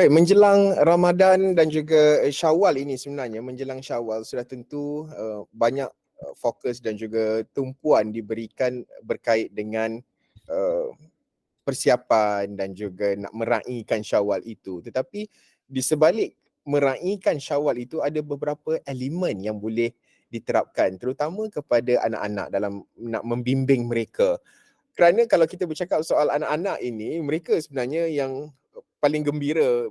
Baik, menjelang Ramadan dan juga Syawal ini sebenarnya, menjelang Syawal sudah tentu banyak fokus dan juga tumpuan diberikan berkait dengan uh, persiapan dan juga nak meraihkan Syawal itu. Tetapi di sebalik meraihkan Syawal itu ada beberapa elemen yang boleh diterapkan terutama kepada anak-anak dalam nak membimbing mereka. Kerana kalau kita bercakap soal anak-anak ini, mereka sebenarnya yang paling gembira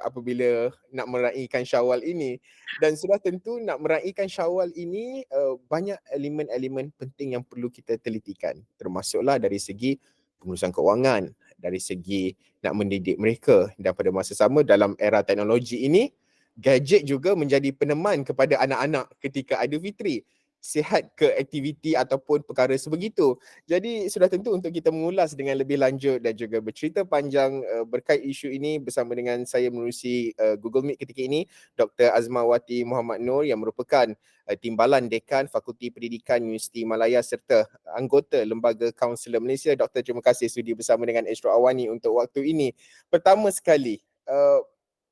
apabila nak meraihkan Syawal ini. Dan sudah tentu nak meraihkan Syawal ini banyak elemen-elemen penting yang perlu kita telitikan. Termasuklah dari segi pengurusan kewangan, dari segi nak mendidik mereka. Dan pada masa sama dalam era teknologi ini, gadget juga menjadi peneman kepada anak-anak ketika Aidilfitri. Sihat ke aktiviti ataupun perkara sebegitu. Jadi sudah tentu untuk kita mengulas dengan lebih lanjut dan juga bercerita panjang berkait isu ini bersama dengan saya menerusi Google Meet ketika ini, Dr. Azmawati Muhammad Noor yang merupakan Timbalan Dekan Fakulti Pendidikan Universiti Malaya serta anggota Lembaga Kaunselor Malaysia. Dr. terima kasih sudi bersama dengan Astro Awani untuk waktu ini. Pertama sekali,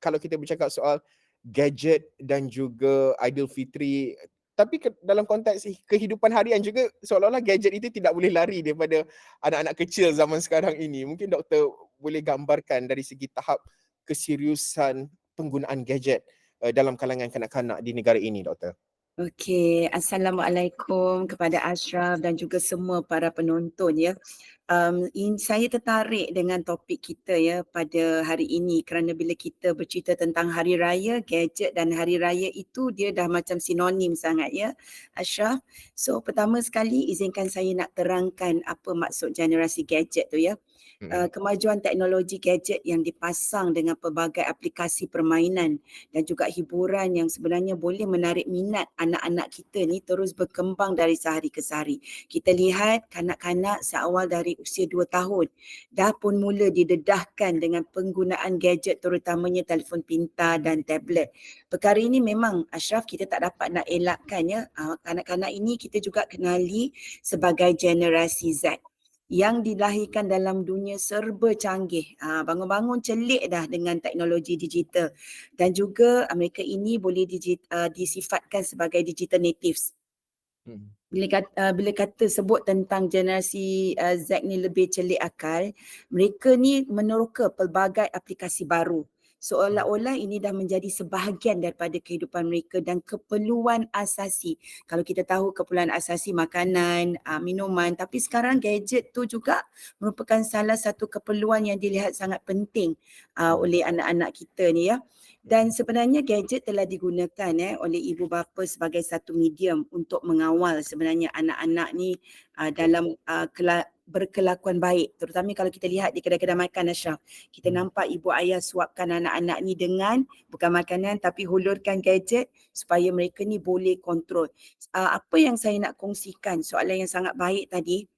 kalau kita bercakap soal gadget dan juga Aidilfitri, tapi dalam konteks kehidupan harian juga seolah-olah gadget itu tidak boleh lari daripada anak-anak kecil zaman sekarang ini. Mungkin doktor boleh gambarkan dari segi tahap keseriusan penggunaan gadget dalam kalangan kanak-kanak di negara ini, doktor. Okey, Assalamualaikum kepada Ashraf dan juga semua para penonton ya. Saya tertarik dengan topik kita ya pada hari ini kerana bila kita bercerita tentang hari raya, gadget dan hari raya itu dia dah macam sinonim sangat ya Ashraf. So pertama sekali izinkan saya nak terangkan apa maksud generasi gadget tu ya. Kemajuan teknologi gadget yang dipasang dengan pelbagai aplikasi permainan dan juga hiburan yang sebenarnya boleh menarik minat anak-anak kita ni terus berkembang dari sehari ke sehari. Kita lihat kanak-kanak seawal dari usia 2 tahun dah pun mula didedahkan dengan penggunaan gadget terutamanya telefon pintar dan tablet. Perkara ini memang Ashraf kita tak dapat nak elakkan ya. Kanak-kanak ini kita juga kenali sebagai generasi Z yang dilahirkan dalam dunia serba canggih. Bangun-bangun celik dah dengan teknologi digital dan juga mereka ini boleh disifatkan sebagai digital natives. Bila kata sebut tentang generasi Z ni lebih celik akal, mereka ni meneroka pelbagai aplikasi baru. Seolah-olah ini dah menjadi sebahagian daripada kehidupan mereka dan keperluan asasi. Kalau kita tahu keperluan asasi makanan, minuman, tapi sekarang gadget tu juga merupakan salah satu keperluan yang dilihat sangat penting oleh anak-anak kita ni ya. Dan sebenarnya gadget telah digunakan oleh ibu bapa sebagai satu medium untuk mengawal sebenarnya anak-anak ni dalam berkelakuan baik. Terutama kalau kita lihat di kedai-kedai makan Ashraf. Kita nampak ibu ayah suapkan anak-anak ni dengan bukan makanan tapi hulurkan gadget supaya mereka ni boleh kontrol. Apa yang saya nak kongsikan, soalan yang sangat baik tadi,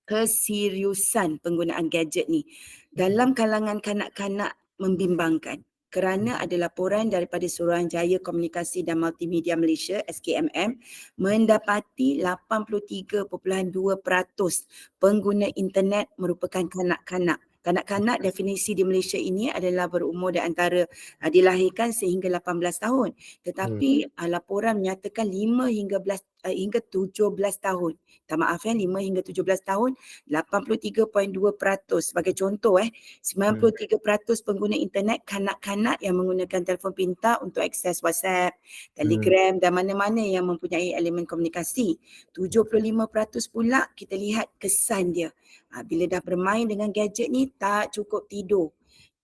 keseriusan penggunaan gadget ni dalam kalangan kanak-kanak membimbangkan. Kerana ada laporan daripada Suruhanjaya Komunikasi dan Multimedia Malaysia SKMM mendapati 83.2% pengguna internet merupakan kanak-kanak. Kanak-kanak definisi di Malaysia ini adalah berumur di antara dilahirkan sehingga 18 tahun. Tetapi laporan menyatakan 5 hingga 17 tahun. Tak maaf 5 hingga 17 tahun 83.2%. Sebagai contoh 93% pengguna internet kanak-kanak yang menggunakan telefon pintar untuk akses WhatsApp, Telegram dan mana-mana yang mempunyai elemen komunikasi. 75% pula kita lihat kesan dia. Bila dah bermain dengan gadget ni tak cukup tidur.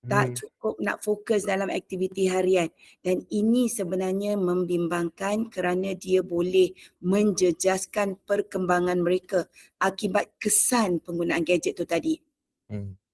Tak cukup nak fokus dalam aktiviti harian dan ini sebenarnya membimbangkan kerana dia boleh menjejaskan perkembangan mereka akibat kesan penggunaan gadget tu tadi.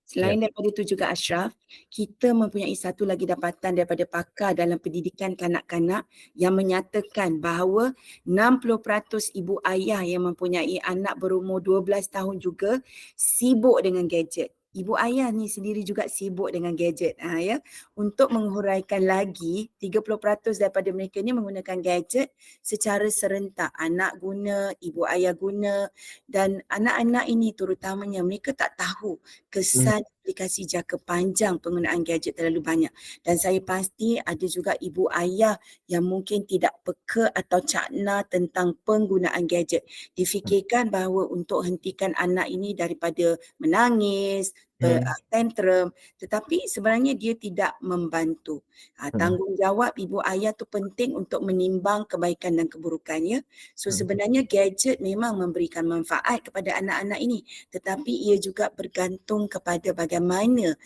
Selain daripada itu juga Ashraf, kita mempunyai satu lagi dapatan daripada pakar dalam pendidikan kanak-kanak yang menyatakan bahawa 60% ibu ayah yang mempunyai anak berumur 12 tahun juga sibuk dengan gadget. Ibu ayah ni sendiri juga sibuk dengan gadget. Ya. Untuk menghuraikan lagi, 30% daripada mereka ni menggunakan gadget secara serentak. Anak guna, ibu ayah guna dan anak-anak ini terutamanya mereka tak tahu kesan implikasi jangka panjang penggunaan gadget terlalu banyak. Dan saya pasti ada juga ibu ayah yang mungkin tidak peka atau cakna tentang penggunaan gadget. Difikirkan bahawa untuk hentikan anak ini daripada menangis, tantrum, tetapi sebenarnya dia tidak membantu. Tanggungjawab ibu ayah tu penting untuk menimbang kebaikan dan keburukannya. So sebenarnya gadget memang memberikan manfaat kepada anak-anak ini, tetapi ia juga bergantung kepada bagaimana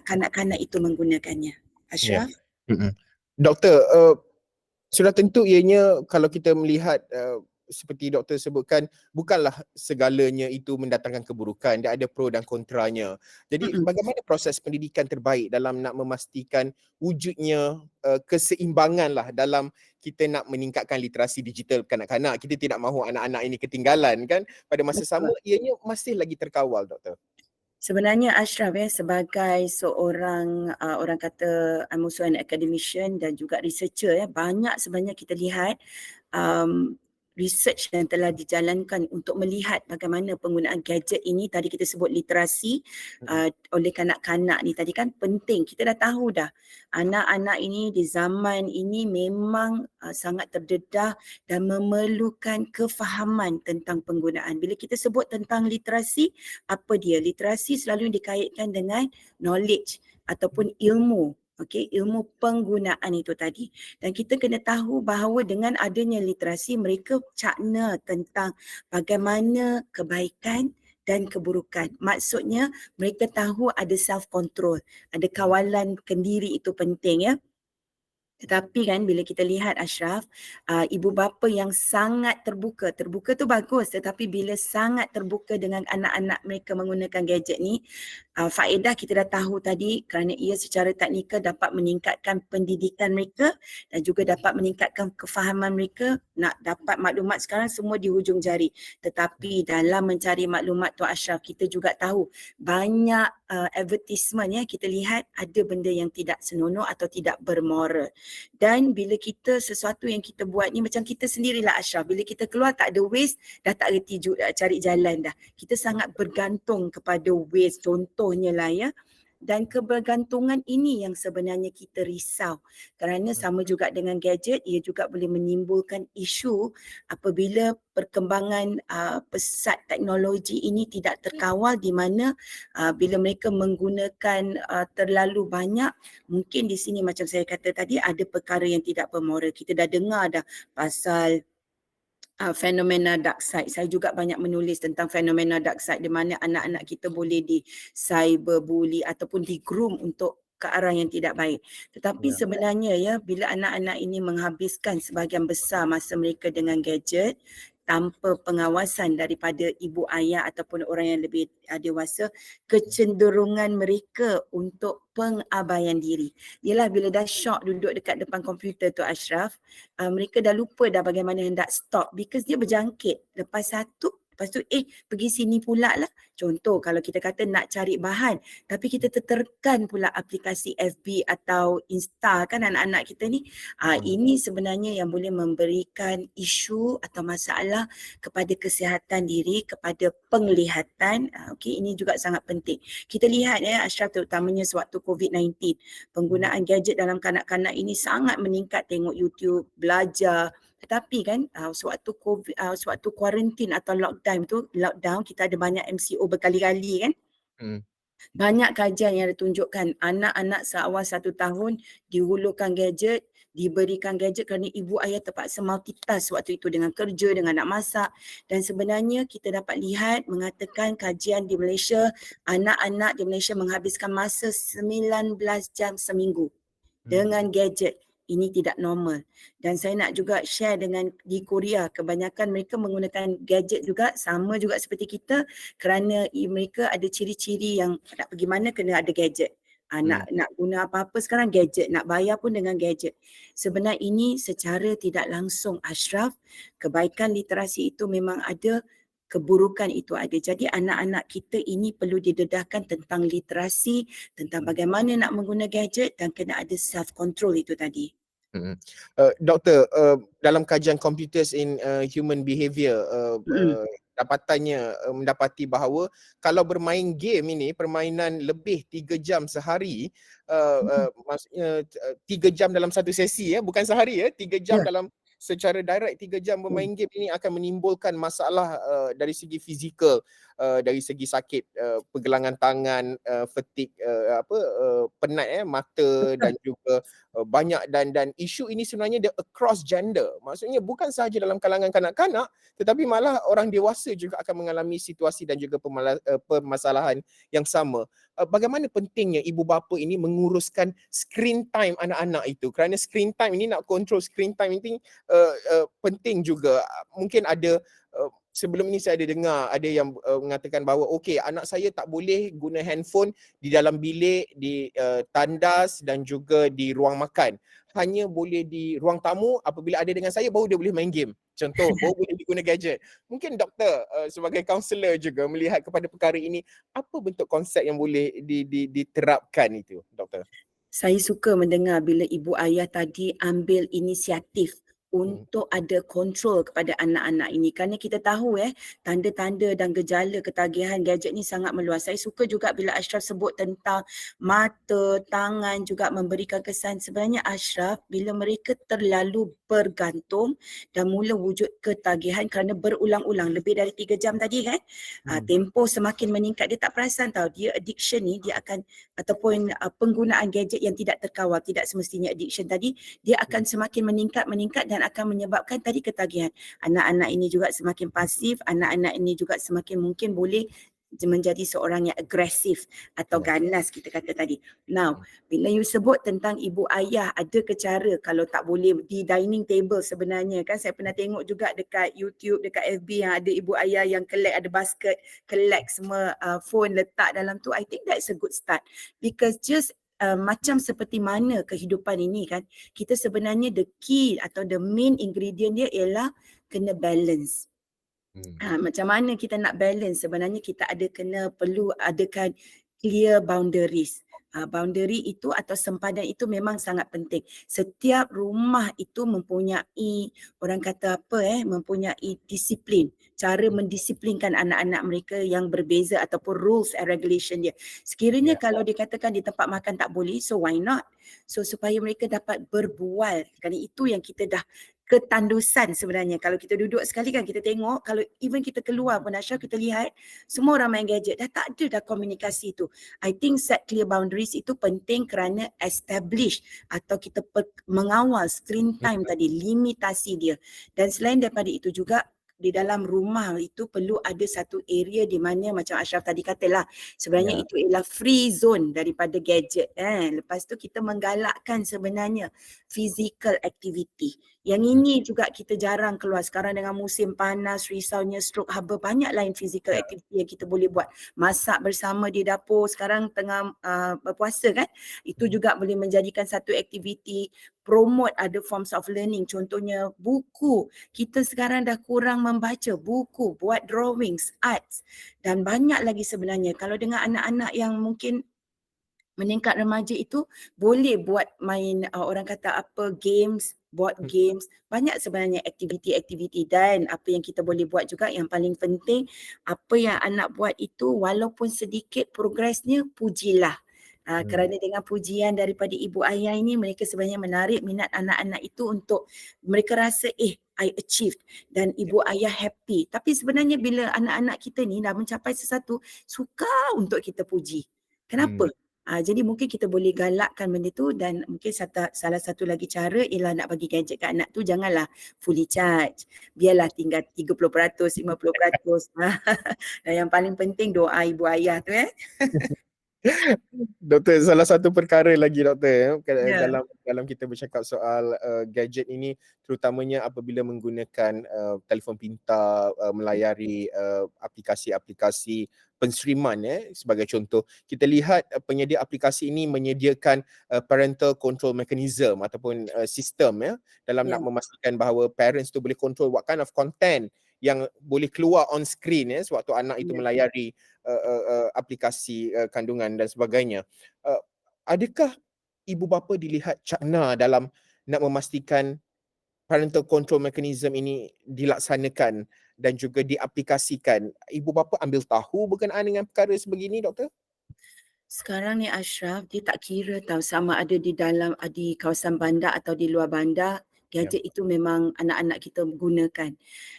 kanak-kanak itu menggunakannya. Ashraf? Doktor, sudah tentu ianya kalau kita melihat seperti doktor sebutkan, bukanlah segalanya itu mendatangkan keburukan, dia ada pro dan kontranya. Jadi bagaimana proses pendidikan terbaik dalam nak memastikan wujudnya keseimbangan lah dalam kita nak meningkatkan literasi digital kanak-kanak. Kita tidak mahu anak-anak ini ketinggalan kan, pada masa sama ianya masih lagi terkawal, doktor. Sebenarnya Ashraf sebagai seorang orang kata I'm also an academician dan juga researcher banyak sebenarnya kita lihat research yang telah dijalankan untuk melihat bagaimana penggunaan gadget ini, tadi kita sebut literasi oleh kanak-kanak ni tadi kan penting. Kita dah tahu dah anak-anak ini di zaman ini memang sangat terdedah dan memerlukan kefahaman tentang penggunaan. Bila kita sebut tentang literasi, apa dia? Literasi selalu dikaitkan dengan knowledge ataupun ilmu. Okey, ilmu penggunaan itu tadi. Dan kita kena tahu bahawa dengan adanya literasi, mereka cakna tentang bagaimana kebaikan dan keburukan. Maksudnya mereka tahu ada self control, ada kawalan kendiri, itu penting ya. Tetapi kan bila kita lihat Ashraf, ibu bapa yang sangat terbuka tu bagus, tetapi bila sangat terbuka dengan anak-anak mereka menggunakan gadget ni, faedah kita dah tahu tadi kerana ia secara teknikal dapat meningkatkan pendidikan mereka dan juga dapat meningkatkan kefahaman mereka. Nak dapat maklumat sekarang semua di hujung jari. Tetapi dalam mencari maklumat tu Ashraf, kita juga tahu banyak advertisement kita lihat ada benda yang tidak senonoh atau tidak bermoral. Dan bila kita sesuatu yang kita buat ni macam kita sendirilah Ashraf, bila kita keluar tak ada Waze, dah tak reti cari jalan dah. Kita sangat bergantung kepada Waze contohnya lah ya. Dan kebergantungan ini yang sebenarnya kita risau. Kerana sama juga dengan gadget, ia juga boleh menimbulkan isu apabila perkembangan pesat teknologi ini tidak terkawal, di mana bila mereka menggunakan terlalu banyak, mungkin di sini macam saya kata tadi ada perkara yang tidak bermoral. Kita dah dengar dah pasal fenomena dark side. Saya juga banyak menulis tentang fenomena dark side di mana anak-anak kita boleh di cyberbully ataupun di groom untuk ke arah yang tidak baik. Tetapi sebenarnya bila anak-anak ini menghabiskan sebahagian besar masa mereka dengan gadget tanpa pengawasan daripada ibu ayah ataupun orang yang lebih dewasa, kecenderungan mereka untuk pengabaian diri. Ialah bila dah shock duduk dekat depan komputer tu Ashraf, mereka dah lupa dah bagaimana hendak stop because dia berjangkit. Lepas tu pergi sini pula lah. Contoh kalau kita kata nak cari bahan tapi kita tertekan pula aplikasi FB atau Insta kan anak-anak kita ni. Ini sebenarnya yang boleh memberikan isu atau masalah kepada kesihatan diri, kepada penglihatan. Okey, ini juga sangat penting. Kita lihat Ashraf terutamanya sewaktu COVID-19, penggunaan gadget dalam kanak-kanak ini sangat meningkat, tengok YouTube, belajar. Tetapi kan sewaktu COVID, sewaktu kuarantin atau lockdown kita ada banyak MCO berkali-kali kan. Banyak kajian yang ditunjukkan anak-anak seawal 1 tahun dihulurkan gadget, diberikan gadget kerana ibu ayah terpaksa multitask waktu itu dengan kerja, dengan nak masak. Dan sebenarnya kita dapat lihat mengatakan kajian di Malaysia, anak-anak di Malaysia menghabiskan masa 19 jam seminggu dengan gadget. Ini tidak normal. Dan saya nak juga share dengan di Korea, kebanyakan mereka menggunakan gadget juga, sama juga seperti kita, kerana mereka ada ciri-ciri yang nak pergi mana kena ada gadget. Nak guna apa-apa sekarang gadget, nak bayar pun dengan gadget. Sebenarnya ini secara tidak langsung Ashraf, kebaikan literasi itu memang ada, keburukan itu ada. Jadi anak-anak kita ini perlu didedahkan tentang literasi, tentang bagaimana nak menggunakan gadget dan kena ada self control itu tadi. Doktor, dalam kajian Computers in Human Behaviour, dapatannya mendapati bahawa kalau bermain game ini, permainan lebih 3 jam sehari, maksudnya 3 jam dalam satu sesi, bukan sehari, 3 jam Ya. dalam secara direct 3 jam bermain game ini akan menimbulkan masalah dari segi fizikal, dari segi sakit pergelangan tangan, fatigue, penat mata dan juga banyak, dan isu ini sebenarnya dia across gender. Maksudnya bukan sahaja dalam kalangan kanak-kanak, tetapi malah orang dewasa juga akan mengalami situasi dan juga permasalahan yang sama. Bagaimana pentingnya ibu bapa ini menguruskan screen time anak-anak itu, kerana screen time ini, nak control screen time ini penting juga. Mungkin ada sebelum ini saya ada dengar ada yang mengatakan bahawa okey, anak saya tak boleh guna handphone di dalam bilik, di tandas dan juga di ruang makan. Hanya boleh di ruang tamu, apabila ada dengan saya baru dia boleh main game. Contoh, baru boleh diguna gadget. Mungkin doktor sebagai kaunselor juga melihat kepada perkara ini, apa bentuk konsep yang boleh diterapkan itu, doktor? Saya suka mendengar bila ibu ayah tadi ambil inisiatif untuk ada kontrol kepada anak-anak ini, kerana kita tahu tanda-tanda dan gejala ketagihan gadget ni sangat meluas. Saya suka juga bila Ashraf sebut tentang mata, tangan juga memberikan kesan. Sebenarnya Ashraf, bila mereka terlalu bergantung dan mula wujud ketagihan kerana berulang-ulang lebih dari 3 jam tadi tempoh semakin meningkat, dia tak perasan tahu dia addiction ni, dia akan ataupun penggunaan gadget yang tidak terkawal, tidak semestinya addiction tadi, dia akan semakin meningkat dan akan menyebabkan tadi ketagihan. Anak-anak ini juga semakin pasif, anak-anak ini juga semakin mungkin boleh menjadi seorang yang agresif atau ganas kita kata tadi. Now, bila you sebut tentang ibu ayah, ada ke cara kalau tak boleh di dining table sebenarnya kan, saya pernah tengok juga dekat YouTube, dekat FB yang ada ibu ayah yang collect, ada basket, collect semua phone letak dalam tu. I think that's a good start, because just macam seperti mana kehidupan ini kan, kita sebenarnya the key atau the main ingredient dia ialah kena balance. Macam mana kita nak balance, sebenarnya kita perlu adakan clear boundaries. Boundary itu atau sempadan itu memang sangat penting. Setiap rumah itu mempunyai, orang kata mempunyai disiplin, cara mendisiplinkan anak-anak mereka yang berbeza ataupun rules and regulation dia. Sekiranya kalau dikatakan di tempat makan tak boleh, so why not? So supaya mereka dapat berbual, kerana itu yang kita dah ketandusan sebenarnya. Kalau kita duduk sekali kan, kita tengok, kalau even kita keluar pun Ashraf, kita lihat semua orang main gadget, dah tak ada dah komunikasi tu. I think set clear boundaries itu penting kerana establish atau kita mengawal screen time tadi, limitasi dia. Dan selain daripada itu juga, di dalam rumah itu perlu ada satu area di mana macam Ashraf tadi katalah, sebenarnya itu ialah free zone daripada gadget. Lepas tu kita menggalakkan sebenarnya physical activity. Yang ini juga kita jarang keluar sekarang dengan musim panas, risaunya stroke haba, banyak lain physical activity yang kita boleh buat. Masak bersama di dapur, sekarang tengah berpuasa kan, itu juga boleh menjadikan satu aktiviti. Promote other forms of learning, contohnya buku. Kita sekarang dah kurang membaca buku, buat drawings, arts dan banyak lagi sebenarnya. Kalau dengan anak-anak yang mungkin meningkat remaja itu, boleh buat main orang kata games, board games, banyak sebenarnya aktiviti-aktiviti. Dan apa yang kita boleh buat juga, yang paling penting, apa yang anak buat itu walaupun sedikit progresnya, pujilah. Kerana dengan pujian daripada ibu ayah ini, mereka sebenarnya menarik minat anak-anak itu untuk mereka rasa I achieved dan ibu ayah happy. Tapi sebenarnya bila anak-anak kita ni dah mencapai sesuatu, suka untuk kita puji. Kenapa? Jadi mungkin kita boleh galakkan benda tu. Dan mungkin salah satu lagi cara ialah nak bagi gadget kat anak tu janganlah fully charge. Biarlah tinggal 30%, 50%. Dan yang paling penting doa ibu ayah tu Doktor, salah satu perkara lagi doktor dalam kita bercakap soal gadget ini, terutamanya apabila menggunakan telefon pintar, melayari aplikasi-aplikasi penstreaman sebagai contoh, kita lihat penyedia aplikasi ini menyediakan parental control mechanism ataupun sistem dalam nak memastikan bahawa parents tu boleh control what kind of content yang boleh keluar on screen sewaktu anak itu melayari aplikasi kandungan dan sebagainya. Adakah ibu bapa dilihat cakna dalam nak memastikan parental control mechanism ini dilaksanakan dan juga diaplikasikan? Ibu bapa ambil tahu berkenaan dengan perkara sebegini, doktor? Sekarang ni Ashraf, dia tak kira tahu sama ada di dalam di kawasan bandar atau di luar bandar, Ya. gadget itu memang anak-anak kita gunakan.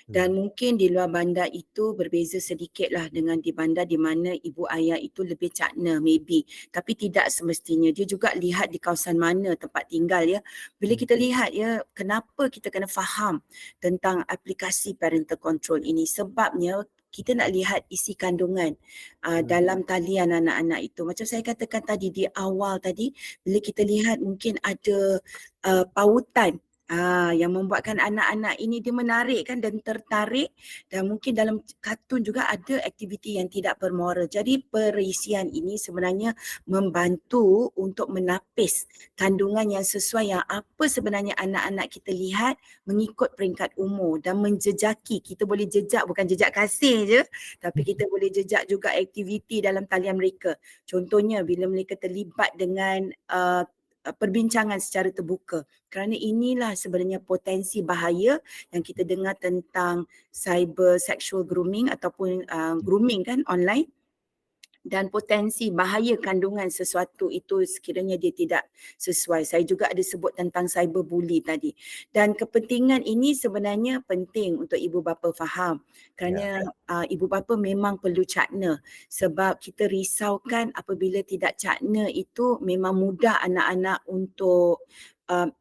Dan mungkin di luar bandar itu berbeza sedikit lah dengan di bandar di mana ibu ayah itu lebih cakna maybe. Tapi tidak semestinya. Dia juga lihat di kawasan mana tempat tinggal ya. Bila kita lihat ya, kenapa kita kena faham tentang aplikasi parental control ini. Sebabnya kita nak lihat isi kandungan dalam talian anak-anak itu. Macam saya katakan tadi di awal tadi, bila kita lihat mungkin ada pautan yang membuatkan anak-anak ini dia menarik kan dan tertarik, dan mungkin dalam kartun juga ada aktiviti yang tidak bermoral. Jadi perisian ini sebenarnya membantu untuk menapis kandungan yang sesuai yang apa sebenarnya anak-anak kita lihat mengikut peringkat umur dan menjejaki. Kita boleh jejak, bukan jejak kasih je, tapi kita boleh jejak juga aktiviti dalam talian mereka. Contohnya bila mereka terlibat dengan perbincangan secara terbuka. Kerana inilah sebenarnya potensi bahaya yang kita dengar tentang cyber sexual grooming ataupun grooming kan online, dan potensi bahaya kandungan sesuatu itu sekiranya dia tidak sesuai. Saya juga ada sebut tentang cyberbully tadi. Dan kepentingan ini sebenarnya penting untuk ibu bapa faham, kerana ibu bapa memang perlu cakna, sebab kita risaukan apabila tidak cakna itu memang mudah anak-anak untuk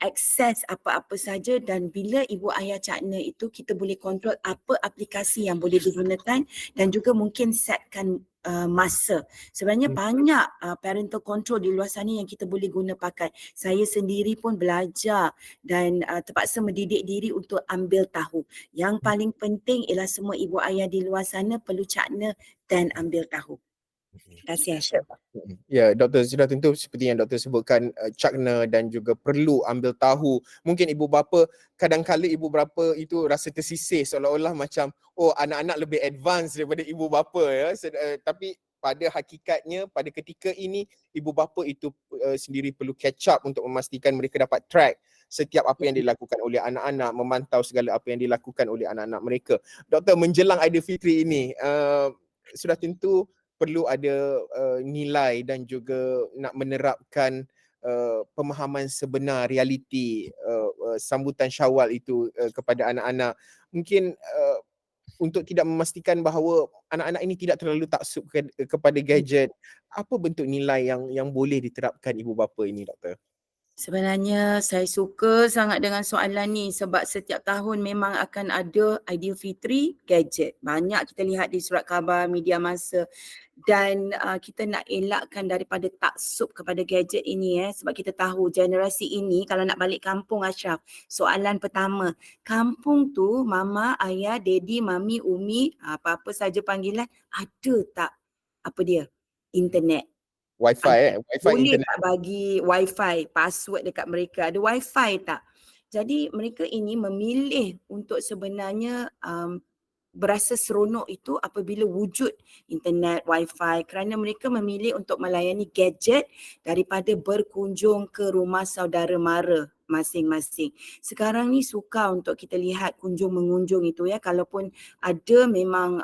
akses apa-apa saja, dan bila ibu ayah cakna itu kita boleh kontrol apa aplikasi yang boleh digunakan dan juga mungkin setkan masa. Sebenarnya banyak parental control di luar sana yang kita boleh guna pakai. Saya sendiri pun belajar dan terpaksa mendidik diri untuk ambil tahu. Yang paling penting ialah semua ibu ayah di luar sana perlu cakna dan ambil tahu. Terima kasih Ashraf. Ya, doktor, sudah tentu seperti yang doktor sebutkan, cakna dan juga perlu ambil tahu. Mungkin ibu bapa, kadang-kala ibu bapa itu rasa tersisih seolah-olah macam anak-anak lebih advance daripada ibu bapa ya. Tapi pada hakikatnya pada ketika ini ibu bapa itu sendiri perlu catch up untuk memastikan mereka dapat track setiap apa yang dilakukan oleh anak-anak, memantau segala apa yang dilakukan oleh anak-anak mereka. Doktor, menjelang Aidilfitri ini sudah tentu perlu ada nilai dan juga nak menerapkan pemahaman sebenar realiti sambutan Syawal itu kepada anak-anak. Mungkin untuk tidak memastikan bahawa anak-anak ini tidak terlalu taksub kepada gadget, apa bentuk nilai yang boleh diterapkan ibu bapa ini, doktor? Sebenarnya saya suka sangat dengan soalan ni sebab setiap tahun memang akan ada Aidilfitri gadget. Banyak kita lihat di surat khabar, media masa, dan kita nak elakkan daripada taksub kepada gadget ini sebab kita tahu generasi ini kalau nak balik kampung Ashraf, soalan pertama, kampung tu mama, ayah, daddy, mami, umi, apa-apa saja panggilan, ada tak apa dia? Internet. Wifi Boleh internet. tak bagi wifi, password dekat mereka, ada wifi tak? Jadi mereka ini memilih untuk sebenarnya berasa seronok itu apabila wujud internet, wifi, kerana mereka memilih untuk melayani gadget daripada berkunjung ke rumah saudara mara masing-masing. Sekarang ni suka untuk kita lihat kunjung-mengunjung itu ya, kalaupun ada memang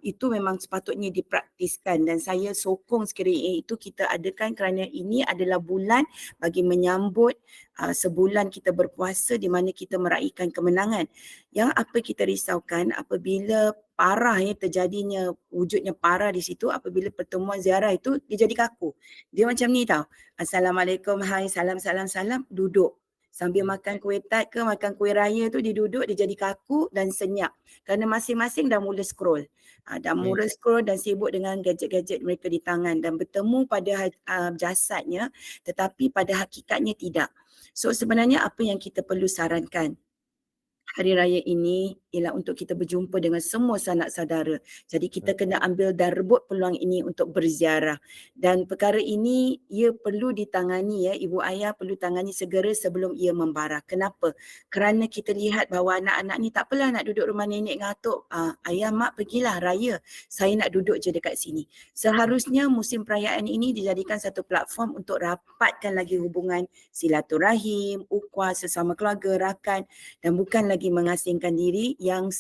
itu memang sepatutnya dipraktiskan, dan saya sokong sekiranya itu kita adakan kerana ini adalah bulan bagi menyambut sebulan kita berpuasa di mana kita meraihkan kemenangan. Yang apa kita risaukan apabila parah terjadinya wujudnya parah di situ, apabila pertemuan ziarah itu dia jadi kaku. Dia macam ni tau. Assalamualaikum, hai, salam, salam, salam, duduk. Sambil makan kuih tart ke makan kuih raya tu dia duduk, dia jadi kaku dan senyap. Kerana masing-masing dah mula scroll. Dah mula scroll dan sibuk dengan gadget-gadget mereka di tangan dan bertemu pada jasadnya tetapi pada hakikatnya tidak. So sebenarnya apa yang kita perlu sarankan? Hari raya ini ialah untuk kita berjumpa dengan semua sanak saudara. Jadi kita kena ambil dan rebut peluang ini untuk berziarah. Dan perkara ini ia perlu ditangani ya, ibu ayah perlu tangani segera sebelum ia membara. Kenapa? Kerana kita lihat bahawa anak-anak ni tak apalah nak duduk rumah nenek ngatuk. Ayah mak pergilah raya. Saya nak duduk je dekat sini. Seharusnya musim perayaan ini dijadikan satu platform untuk rapatkan lagi hubungan silaturahim, ukhuwah sesama keluarga, rakan dan bukan lagi mengasingkan diri yang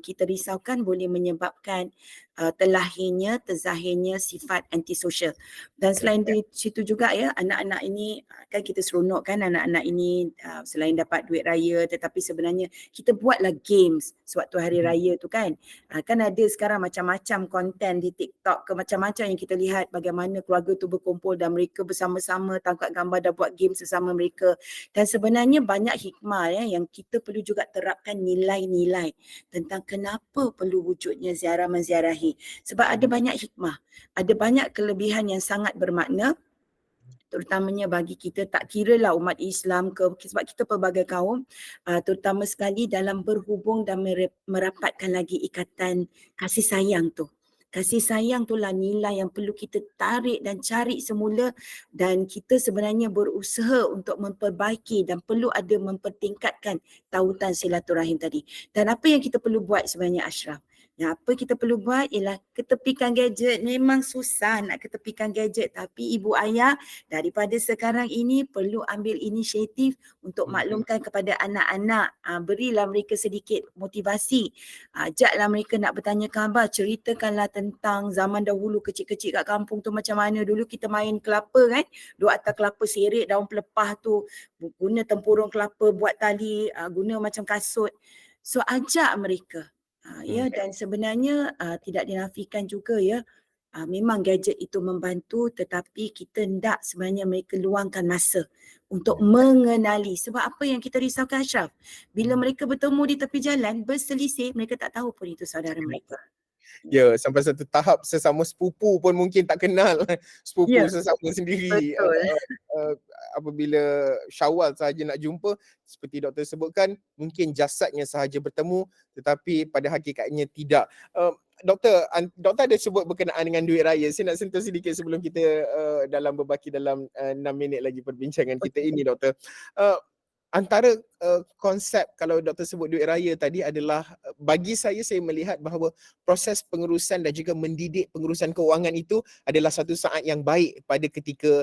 kita risaukan boleh menyebabkan terlahirnya, terzahirnya sifat antisosial. Dan selain di situ juga ya, anak-anak ini kan kita seronok kan anak-anak ini selain dapat duit raya tetapi sebenarnya kita buatlah games sewaktu hari raya tu kan. Kan ada sekarang macam-macam konten di TikTok ke macam-macam yang kita lihat bagaimana keluarga tu berkumpul dan mereka bersama-sama tangkap gambar dan buat game sesama mereka. Dan sebenarnya banyak hikmah ya yang kita perlu juga terapkan nilai-nilai tentang kenapa perlu wujudnya ziarah menziarahi. Sebab ada banyak hikmah, ada banyak kelebihan yang sangat bermakna terutamanya bagi kita, tak kiralah umat Islam ke, sebab kita pelbagai kaum, terutama sekali dalam berhubung dan merapatkan lagi ikatan kasih sayang tu. Kasih sayang itulah nilai yang perlu kita tarik dan cari semula dan kita sebenarnya berusaha untuk memperbaiki dan perlu ada mempertingkatkan tautan silaturahim tadi. Dan apa yang kita perlu buat sebenarnya Ashraf? Yang apa kita perlu buat ialah ketepikan gadget. Memang susah nak ketepikan gadget tapi ibu ayah daripada sekarang ini perlu ambil inisiatif untuk maklumkan kepada anak-anak. Berilah mereka sedikit motivasi. Ajaklah mereka nak bertanya khabar. Ceritakanlah tentang zaman dahulu kecil-kecil kat kampung tu macam mana. Dulu kita main kelapa kan. Duduk atas kelapa serik, daun pelepah tu. Guna tempurung kelapa buat tali. Guna macam kasut. So ajak mereka. Ya, dan sebenarnya tidak dinafikan juga ya, memang gadget itu membantu tetapi kita hendak sebenarnya mereka luangkan masa untuk mengenali. Sebab apa yang kita risaukan Ashraf? Bila mereka bertemu di tepi jalan berselisih, mereka tak tahu pun itu saudara mereka. Ya, sampai satu tahap sesama sepupu pun mungkin tak kenal sepupu sesama sendiri. Apabila Syawal sahaja nak jumpa, seperti doktor sebutkan, mungkin jasadnya sahaja bertemu tetapi pada hakikatnya tidak. Doktor ada sebut berkenaan dengan duit raya. Saya nak sentuh sedikit sebelum kita dalam berbaki dalam 6 minit lagi perbincangan kita ini, doktor. Antara konsep kalau doktor sebut duit raya tadi adalah bagi saya melihat bahawa proses pengurusan dan juga mendidik pengurusan keuangan itu adalah satu saat yang baik pada ketika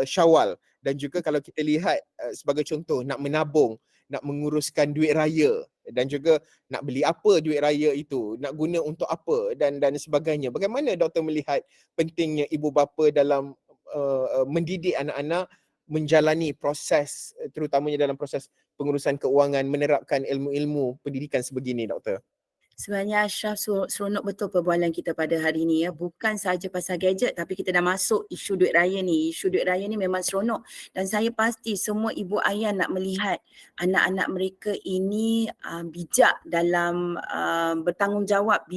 Syawal. Dan juga kalau kita lihat sebagai contoh nak menabung, nak menguruskan duit raya dan juga nak beli apa duit raya itu, nak guna untuk apa dan sebagainya. Bagaimana doktor melihat pentingnya ibu bapa dalam mendidik anak-anak menjalani proses terutamanya dalam proses pengurusan keuangan, menerapkan ilmu-ilmu pendidikan sebegini, doktor? Sebenarnya Ashraf, seronok betul perbualan kita pada hari ini ya. Bukan sahaja pasal gadget tapi kita dah masuk isu duit raya ni. Isu duit raya ni memang seronok dan saya pasti semua ibu ayah nak melihat anak-anak mereka ini bijak dalam bertanggungjawab,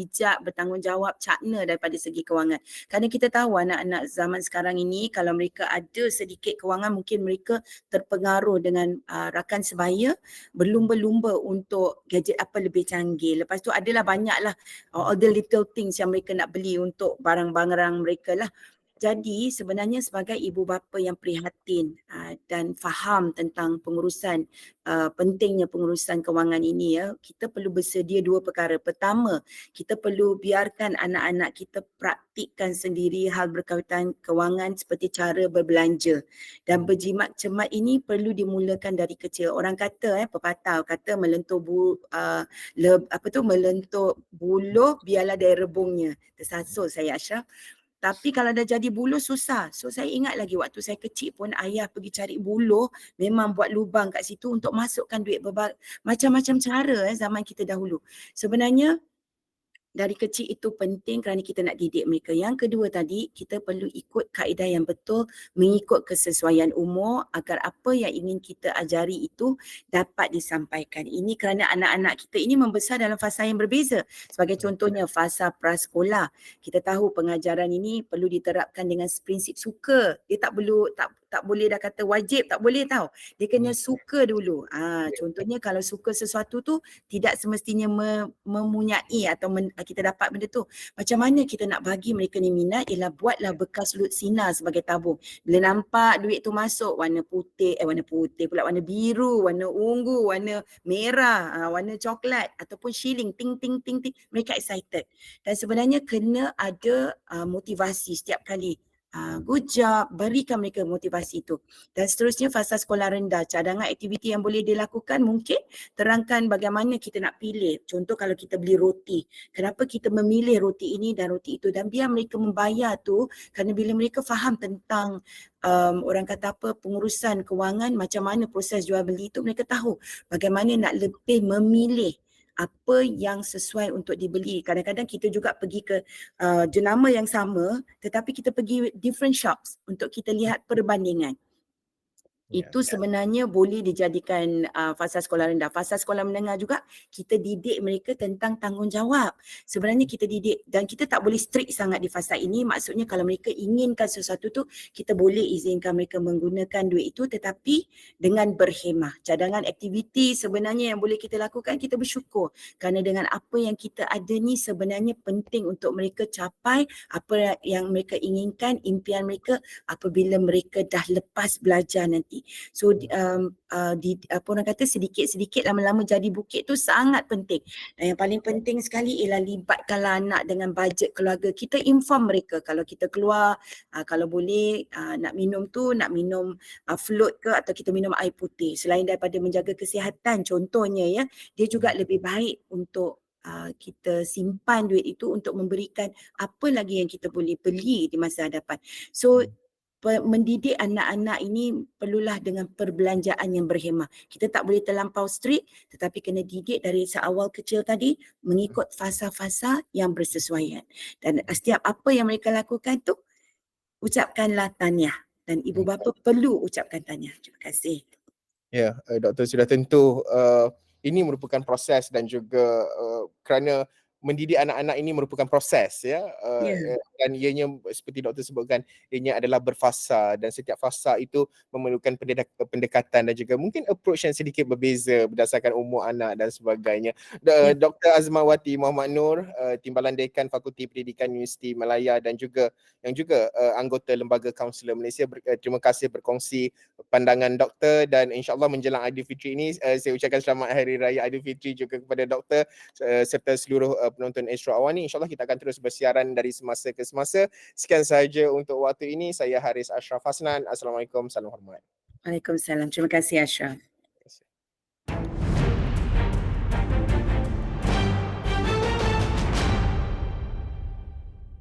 cakna daripada segi kewangan. Kerana kita tahu anak-anak zaman sekarang ini kalau mereka ada sedikit kewangan mungkin mereka terpengaruh dengan rakan sebaya, berlumba-lumba untuk gadget apa lebih canggih. Lepas tu adalah banyaklah all the little things yang mereka nak beli untuk barang-barang mereka lah. Jadi sebenarnya sebagai ibu bapa yang prihatin dan faham tentang pengurusan, pentingnya pengurusan kewangan ini ya, kita perlu bersedia dua perkara. Pertama, kita perlu biarkan anak-anak kita praktikkan sendiri hal berkaitan kewangan seperti cara berbelanja. Dan berjimat cermat ini perlu dimulakan dari kecil. Orang kata pepatah kata melentur buluh biarlah dari rebungnya. Tersasul saya Ashraf. Tapi kalau dah jadi buluh susah. So saya ingat lagi waktu saya kecil pun ayah pergi cari buluh, memang buat lubang kat situ untuk masukkan duit macam-macam cara zaman kita dahulu. Sebenarnya dari kecil itu penting kerana kita nak didik mereka. Yang kedua tadi, kita perlu ikut kaedah yang betul, mengikut kesesuaian umur agar apa yang ingin kita ajari itu dapat disampaikan. Ini kerana anak-anak kita ini membesar dalam fasa yang berbeza. Sebagai contohnya fasa prasekolah. Kita tahu pengajaran ini perlu diterapkan dengan prinsip suka. Dia tak boleh dah kata wajib, tak boleh tahu. Dia kena suka dulu. Contohnya kalau suka sesuatu tu tidak semestinya mempunyai atau kita dapat benda tu. Macam mana kita nak bagi mereka ni minat ialah buatlah bekas lut sinar sebagai tabung. Bila nampak duit tu masuk warna putih pula, warna biru, warna ungu, warna merah, warna coklat ataupun shilling ting ting ting ting, mereka excited. Dan sebenarnya kena ada motivasi setiap kali. Good job, berikan mereka motivasi itu. Dan seterusnya fasa sekolah rendah, cadangan aktiviti yang boleh dilakukan mungkin terangkan bagaimana kita nak pilih. Contoh kalau kita beli roti, kenapa kita memilih roti ini dan roti itu, dan biar mereka membayar tu kerana bila mereka faham tentang orang kata apa, pengurusan kewangan, macam mana proses jual beli itu, mereka tahu bagaimana nak lebih memilih apa yang sesuai untuk dibeli. Kadang-kadang kita juga pergi ke jenama yang sama tetapi kita pergi different shops untuk kita lihat perbandingan. Itu sebenarnya boleh dijadikan fasa sekolah rendah. Fasa sekolah menengah juga kita didik mereka tentang tanggungjawab. Sebenarnya kita didik dan kita tak boleh strict sangat di fasa ini. Maksudnya kalau mereka inginkan sesuatu tu, kita boleh izinkan mereka menggunakan duit itu tetapi dengan berhemah. Cadangan aktiviti sebenarnya yang boleh kita lakukan, kita bersyukur kerana dengan apa yang kita ada ni sebenarnya penting untuk mereka capai apa yang mereka inginkan, impian mereka apabila mereka dah lepas belajar nanti. So apa orang kata, sedikit-sedikit lama-lama jadi bukit tu sangat penting. Dan yang paling penting sekali ialah libatkanlah anak dengan bajet keluarga. Kita inform mereka kalau kita keluar, kalau boleh nak minum tu, nak minum float ke atau kita minum air putih. Selain daripada menjaga kesihatan contohnya ya, dia juga lebih baik untuk kita simpan duit itu untuk memberikan apa lagi yang kita boleh beli di masa hadapan. So mendidik anak-anak ini perlulah dengan perbelanjaan yang berhemah. Kita tak boleh terlampau strict tetapi kena didik dari seawal kecil tadi mengikut fasa-fasa yang bersesuaian. Dan setiap apa yang mereka lakukan tu ucapkanlah tahniah dan ibu bapa perlu ucapkan tahniah. Terima kasih. Ya, Doktor, sudah tentu ini merupakan proses dan juga kerana mendidik anak-anak ini merupakan proses ya, dan ianya seperti doktor sebutkan, ianya adalah berfasa dan setiap fasa itu memerlukan pendekatan dan juga mungkin approach yang sedikit berbeza berdasarkan umur anak dan sebagainya. Dr. Azmawati Muhammad Nur, Timbalan Dekan Fakulti Pendidikan Universiti Malaya dan juga yang juga anggota Lembaga Kaunselor Malaysia, terima kasih berkongsi pandangan doktor dan insya-Allah menjelang Aidilfitri ini saya ucapkan selamat Hari Raya Aidilfitri juga kepada doktor serta seluruh penonton Astro Awal ni. InsyaAllah kita akan terus bersiaran dari semasa ke semasa. Sekian sahaja untuk waktu ini. Saya Haris Ashraf Hasnan. Assalamualaikum. Salam hormat. Waalaikumsalam. Terima kasih Ashraf.